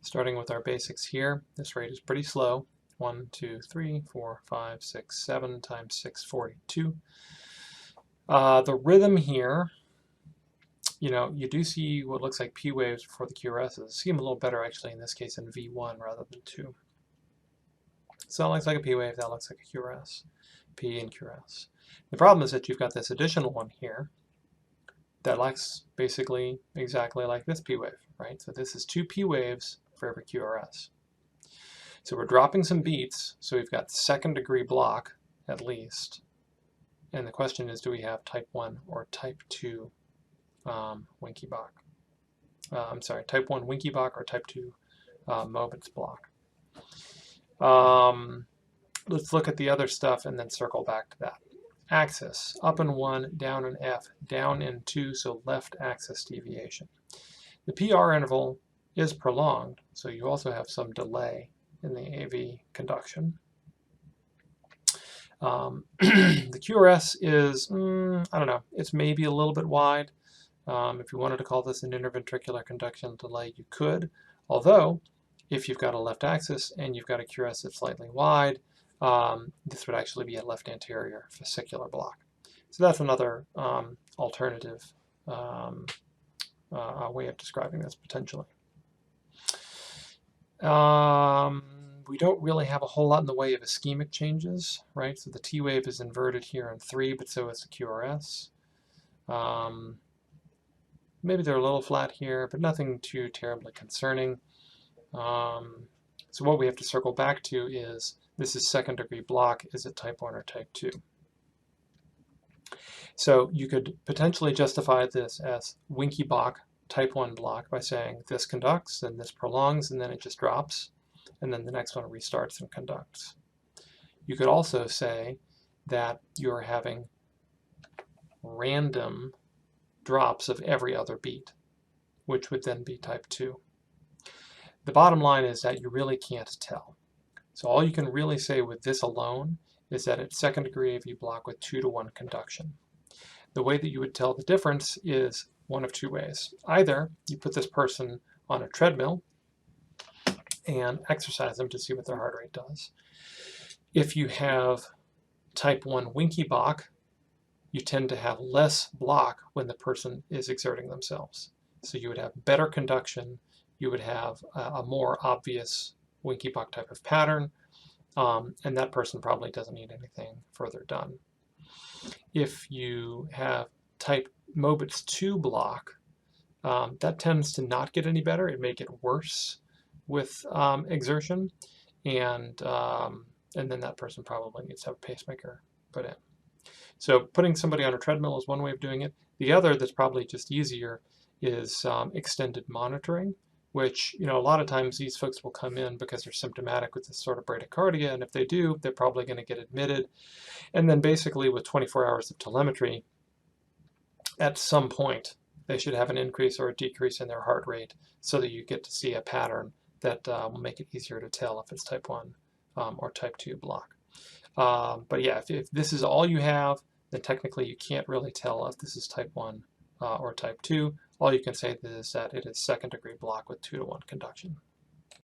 starting with our basics here. This rate is pretty slow. 1, 2, 3, 4, 5, 6, 7 times 642. The rhythm here, you do see what looks like P waves before the QRSs. Seem a little better actually in this case in V1 rather than 2. So that looks like a P wave, that looks like a QRS. P and QRS. The problem is that you've got this additional one here that looks basically exactly like this P wave, right? So this is 2 P waves for every QRS. So we're dropping some beats, so we've got second degree block at least. And the question is, do we have type 1 or type 2 Winky Bach? I'm sorry, type 1 Winky Bach or type 2 Mobitz block. Let's look at the other stuff and then circle back to that. Axis, up in 1, down in F, down in 2, so left axis deviation. The PR interval is prolonged, so you also have some delay in the AV conduction. The QRS is, I don't know, it's maybe a little bit wide. If you wanted to call this an interventricular conduction delay, you could. Although, if you've got a left axis and you've got a QRS that's slightly wide, this would actually be a left anterior fascicular block. So that's another alternative way of describing this potentially. We don't really have a whole lot in the way of ischemic changes, right? So the T wave is inverted here in 3, but so is the QRS. Maybe they're a little flat here, but nothing too terribly concerning. So what we have to circle back to is, this is second degree block, is it type 1 or type 2? So you could potentially justify this as Winky Bach type 1 block by saying this conducts, and this prolongs, and then it just drops, and then the next one restarts and conducts. You could also say that you're having random drops of every other beat, which would then be type 2. The bottom line is that you really can't tell. So all you can really say with this alone is that it's second degree AV block with 2-to-1 conduction. The way that you would tell the difference is one of 2 ways. Either you put this person on a treadmill and exercise them to see what their heart rate does. If you have type 1 Winky Bach, you tend to have less block when the person is exerting themselves. So you would have better conduction, you would have a more obvious Winky Bach type of pattern, and that person probably doesn't need anything further done. If you have type Mobitz 2 block, that tends to not get any better. It may get worse with exertion, and then that person probably needs to have a pacemaker put in. So putting somebody on a treadmill is one way of doing it. The other that's probably just easier is extended monitoring, which, a lot of times these folks will come in because they're symptomatic with this sort of bradycardia, and if they do, they're probably going to get admitted. And then basically with 24 hours of telemetry, at some point, they should have an increase or a decrease in their heart rate so that you get to see a pattern that will make it easier to tell if it's type 1 or type 2 block. But yeah, if this is all you have, then technically you can't really tell if this is type 1 or type 2. All you can say is that it is second degree block with 2-to-1 conduction.